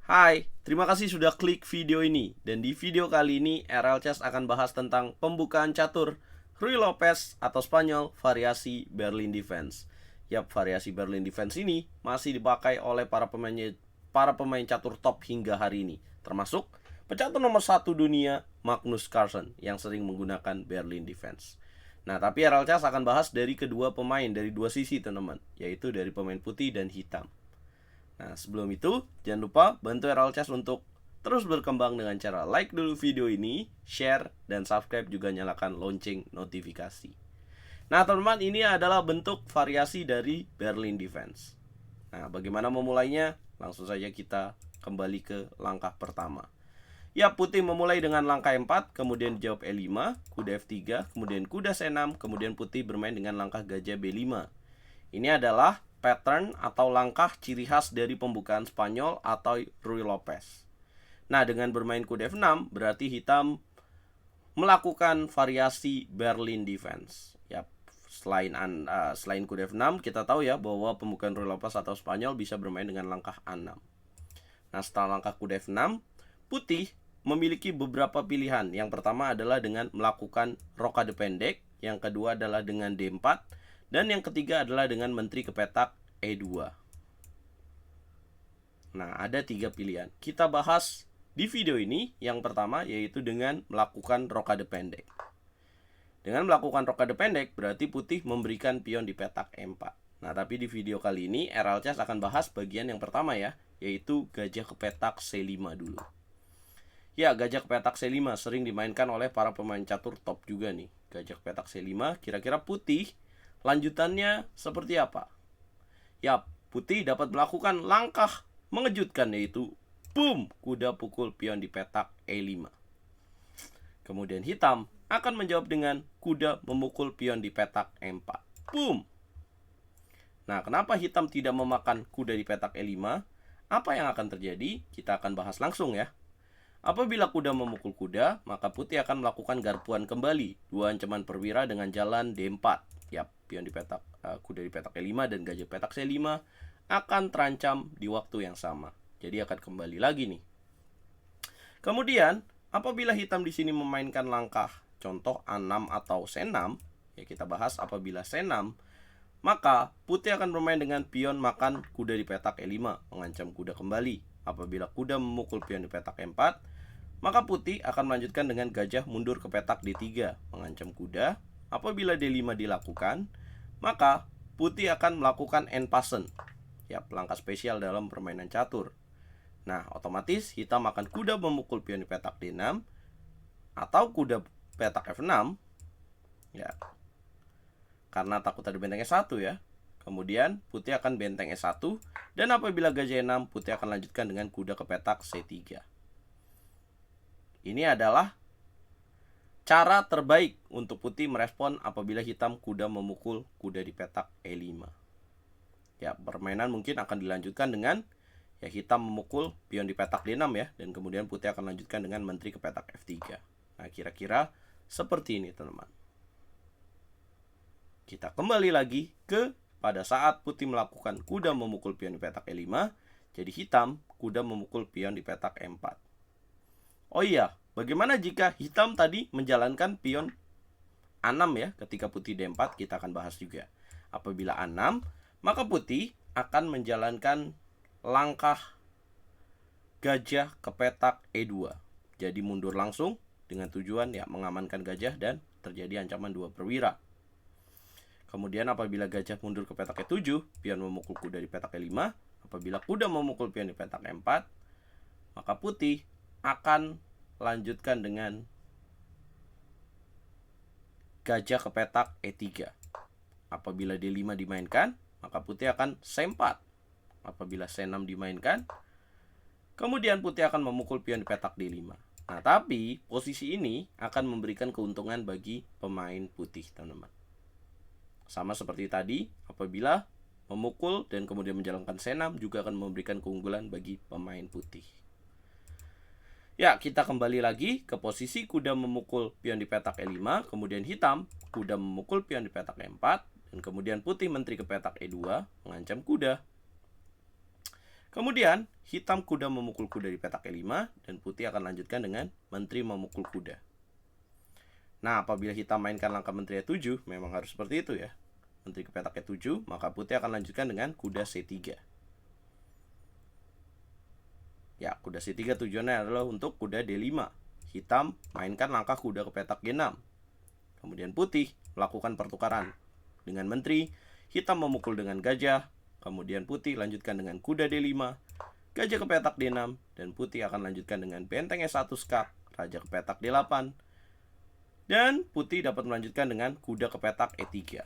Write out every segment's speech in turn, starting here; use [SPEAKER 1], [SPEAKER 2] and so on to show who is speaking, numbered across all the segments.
[SPEAKER 1] Hai, terima kasih sudah klik video ini. Dan di video kali ini, RL Chess akan bahas tentang pembukaan catur Ruy Lopez atau Spanyol variasi Berlin Defense. Yap, variasi Berlin Defense ini masih dipakai oleh para pemain catur top hingga hari ini, termasuk pecatur nomor 1 dunia Magnus Carlsen yang sering menggunakan Berlin Defense. Nah, tapi RL Chess akan bahas dari kedua pemain, dari dua sisi teman-teman, yaitu dari pemain putih dan hitam. Nah, sebelum itu, jangan lupa bantu RL Chess untuk terus berkembang dengan cara like dulu video ini, share, dan subscribe, juga nyalakan lonceng notifikasi. Nah, teman-teman, ini adalah bentuk variasi dari Berlin Defense. Nah, bagaimana memulainya? Langsung saja kita kembali ke langkah pertama. Ya, putih memulai dengan langkah 4, kemudian dijawab E5, kuda F3, kemudian kuda C6, kemudian putih bermain dengan langkah gajah B5. Ini adalah pattern atau langkah ciri khas dari pembukaan Spanyol atau Ruy Lopez. Nah, dengan bermain kuda F6 berarti hitam melakukan variasi Berlin Defense. Ya, selain kuda F6 kita tahu ya bahwa pembukaan Ruy Lopez atau Spanyol bisa bermain dengan langkah A6. Nah, setelah langkah kuda F6, putih memiliki beberapa pilihan. Yang pertama adalah dengan melakukan rokade pendek, yang kedua adalah dengan D4, dan yang ketiga adalah dengan menteri ke petak E2. Nah, ada 3 pilihan. Kita bahas di video ini. Yang pertama yaitu dengan melakukan rokade pendek. Dengan melakukan rokade pendek berarti putih memberikan pion di petak E4. Nah, tapi di video kali ini RL Chess akan bahas bagian yang pertama ya, yaitu gajah ke petak C5 dulu. Ya, gajah ke petak C5 sering dimainkan oleh para pemain catur top juga nih. Gajah ke petak C5, kira-kira putih lanjutannya seperti apa? Ya, putih dapat melakukan langkah mengejutkan yaitu boom, kuda pukul pion di petak E5. Kemudian hitam akan menjawab dengan kuda memukul pion di petak E4. Boom. Nah, kenapa hitam tidak memakan kuda di petak E5? Apa yang akan terjadi? Kita akan bahas langsung ya. Apabila kuda memukul kuda, maka putih akan melakukan garpuan kembali, dua ancaman perwira dengan jalan D4. Ya, pion di petak kuda di petak E5 dan gajah petak C5 akan terancam di waktu yang sama. Jadi akan kembali lagi nih. Kemudian, apabila hitam di sini memainkan langkah contoh A6 atau C6, ya kita bahas apabila C6, maka putih akan bermain dengan pion makan kuda di petak E5, mengancam kuda kembali. Apabila kuda memukul pion di petak E4, maka putih akan melanjutkan dengan gajah mundur ke petak D3, mengancam kuda. Apabila D5 dilakukan, maka putih akan melakukan en-passant, ya, langkah spesial dalam permainan catur. Nah, otomatis hitam akan kuda memukul pion di petak D6 atau kuda petak F6, ya, karena takut ada benteng E1 ya. Kemudian putih akan benteng E1, dan apabila gajah E6, putih akan lanjutkan dengan kuda ke petak C3. Ini adalah cara terbaik untuk putih merespon apabila hitam kuda memukul kuda di petak E5. Ya, permainan mungkin akan dilanjutkan dengan ya hitam memukul pion di petak D6 ya, dan kemudian putih akan lanjutkan dengan menteri ke petak F3. Nah, kira-kira seperti ini teman-teman. Kita kembali lagi ke pada saat putih melakukan kuda memukul pion di petak E5, jadi hitam kuda memukul pion di petak E4. Oh iya, bagaimana jika hitam tadi menjalankan pion A6 ya, ketika putih D4, kita akan bahas juga. Apabila A6, maka putih akan menjalankan langkah gajah ke petak E2. Jadi mundur langsung dengan tujuan ya mengamankan gajah dan terjadi ancaman dua perwira. Kemudian apabila gajah mundur ke petak E7, pion memukul kuda di petak E5. Apabila kuda memukul pion di petak E4, maka putih akan lanjutkan dengan gajah ke petak E3. Apabila D5 dimainkan, maka putih akan C4. Apabila C6 dimainkan, kemudian putih akan memukul pion di petak D5. Nah, tapi posisi ini akan memberikan keuntungan bagi pemain putih, teman-teman. Sama seperti tadi, apabila memukul dan kemudian menjalankan C6 juga akan memberikan keunggulan bagi pemain putih. Ya, kita kembali lagi ke posisi kuda memukul pion di petak E5, kemudian hitam kuda memukul pion di petak E4, dan kemudian putih menteri ke petak E2, mengancam kuda. Kemudian hitam kuda memukul kuda di petak E5, dan putih akan lanjutkan dengan menteri memukul kuda. Nah, apabila hitam mainkan langkah menteri E7, memang harus seperti itu ya. Menteri ke petak E7, maka putih akan lanjutkan dengan kuda C3. Ya, kuda C3 tujuannya adalah untuk kuda D5. Hitam mainkan langkah kuda ke petak G6. Kemudian putih melakukan pertukaran dengan menteri, hitam memukul dengan gajah, kemudian putih lanjutkan dengan kuda D5, gajah ke petak D6, dan putih akan lanjutkan dengan benteng E1 skak, raja ke petak D8, dan putih dapat melanjutkan dengan kuda ke petak E3.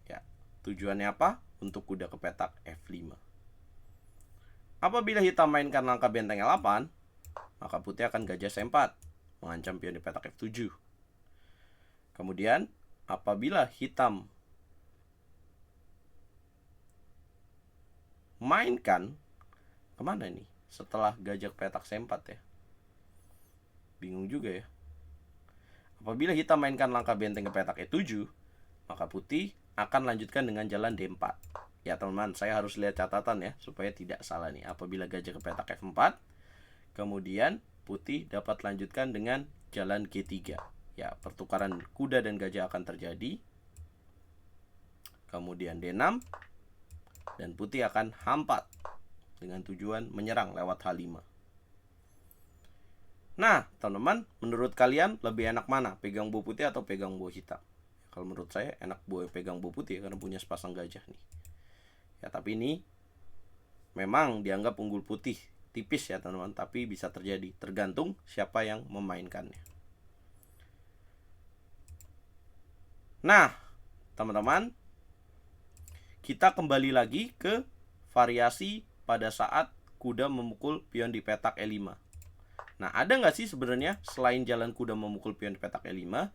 [SPEAKER 1] Ya, tujuannya apa? Untuk kuda ke petak F5. Apabila hitam mainkan langkah benteng E8, maka putih akan gajah C4, mengancam pion di petak F7. Kemudian, apabila hitam mainkan, kemana ini? Setelah gajah ke petak C4 ya. Bingung juga ya. Apabila hitam mainkan langkah benteng ke petak E7, maka putih akan lanjutkan dengan jalan D4. Ya teman-teman, saya harus lihat catatan ya, supaya tidak salah nih. Apabila gajah ke petak F4, kemudian putih dapat lanjutkan dengan jalan G3. Ya, pertukaran kuda dan gajah akan terjadi. Kemudian D6, dan putih akan H4 dengan tujuan menyerang lewat H5. Nah, teman-teman, menurut kalian lebih enak mana? Pegang buah putih atau pegang buah hitam? Kalau menurut saya enak pegang buah putih karena punya sepasang gajah nih. Ya, tapi ini memang dianggap unggul putih. Tipis ya teman-teman, tapi bisa terjadi. Tergantung siapa yang memainkannya. Nah, teman-teman, kita kembali lagi ke variasi pada saat kuda memukul pion di petak E5. Nah, ada nggak sih sebenarnya selain jalan kuda memukul pion di petak E5?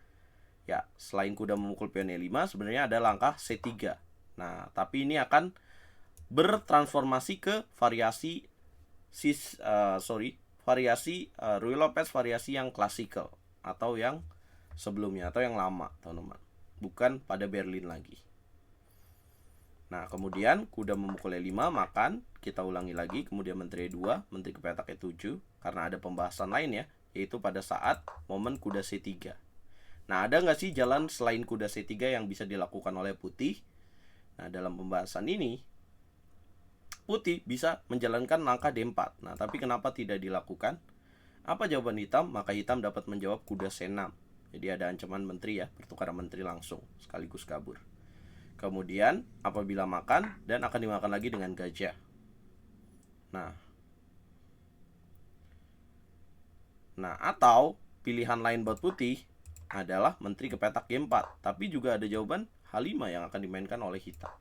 [SPEAKER 1] Ya, selain kuda memukul pion E5, sebenarnya ada langkah C3. Nah, tapi ini akan bertransformasi ke variasi Ruy Lopez variasi yang klasikal atau yang sebelumnya atau yang lama, teman-teman. Bukan pada Berlin lagi. Nah, kemudian kuda memukul E5 makan, kita ulangi lagi, kemudian menteri E2, menteri ke petak E7, karena ada pembahasan lain ya, yaitu pada saat momen kuda C3. Nah, ada nggak sih jalan selain kuda C3 yang bisa dilakukan oleh putih? Nah, dalam pembahasan ini, putih bisa menjalankan langkah D4. Nah, tapi kenapa tidak dilakukan? Apa jawaban hitam? Maka hitam dapat menjawab kuda C6. Jadi ada ancaman menteri ya, pertukaran menteri langsung, sekaligus kabur. Kemudian apabila makan, dan akan dimakan lagi dengan gajah. Nah, atau pilihan lain buat putih adalah menteri ke petak G4. Tapi juga ada jawaban H5 yang akan dimainkan oleh hitam.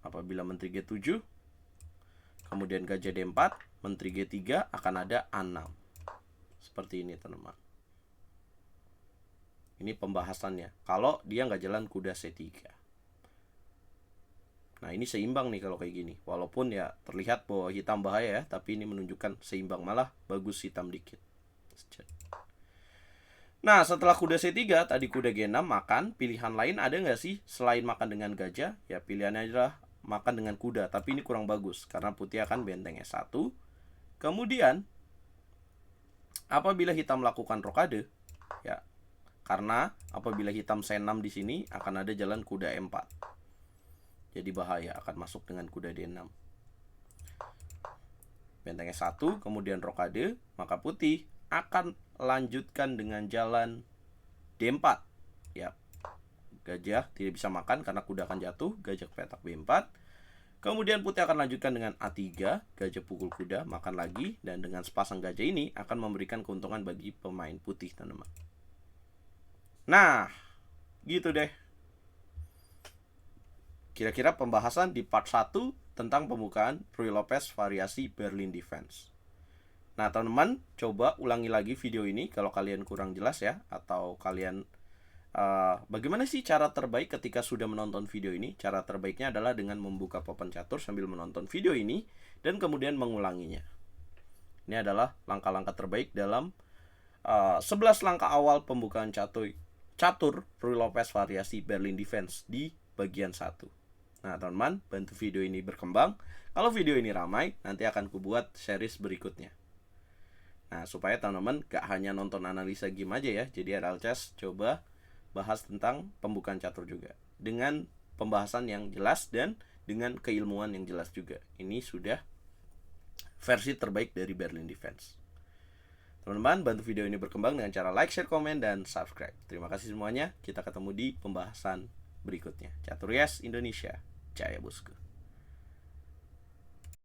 [SPEAKER 1] Apabila menteri G7, kemudian gajah D4, menteri G3 akan ada A6. Seperti ini teman-teman. Ini pembahasannya. Kalau dia nggak jalan kuda C3. Nah, ini seimbang nih kalau kayak gini. Walaupun ya terlihat bahwa hitam bahaya ya, tapi ini menunjukkan seimbang, malah bagus hitam dikit. Nah, setelah kuda C3, tadi kuda G6 makan. Pilihan lain ada nggak sih selain makan dengan gajah? Ya, pilihannya adalah makan dengan kuda. Tapi ini kurang bagus, karena putih akan benteng E1. Kemudian, apabila hitam melakukan rokade, ya, karena apabila hitam C6 di sini akan ada jalan kuda E4. Jadi bahaya, akan masuk dengan kuda D6. Benteng E1, kemudian rokade, maka putih akan lanjutkan dengan jalan D4. Ya, gajah tidak bisa makan karena kuda akan jatuh, gajah ke petak B4. Kemudian putih akan lanjutkan dengan A3, gajah pukul kuda, makan lagi, dan dengan sepasang gajah ini akan memberikan keuntungan bagi pemain putih, teman-teman. Nah, gitu deh. Kira-kira pembahasan di part 1 tentang pembukaan Ruy Lopez variasi Berlin Defense. Nah, teman-teman, coba ulangi lagi video ini kalau kalian kurang jelas ya, atau kalian bagaimana sih cara terbaik ketika sudah menonton video ini? Cara terbaiknya adalah dengan membuka papan catur sambil menonton video ini dan kemudian mengulanginya. Ini adalah langkah-langkah terbaik dalam 11 langkah awal pembukaan catur Ruy Lopez variasi Berlin Defense di bagian 1. Nah, teman-teman, bantu video ini berkembang. Kalau video ini ramai, nanti akan kubuat series berikutnya. Nah, supaya teman-teman gak hanya nonton analisa game aja ya. Jadi RL Chess coba bahas tentang pembukaan catur juga, dengan pembahasan yang jelas dan dengan keilmuan yang jelas juga. Ini sudah versi terbaik dari Berlin Defense. Teman-teman, bantu video ini berkembang dengan cara like, share, komen, dan subscribe. Terima kasih semuanya. Kita ketemu di pembahasan berikutnya. Catur Yes Indonesia, Jaya Bosku.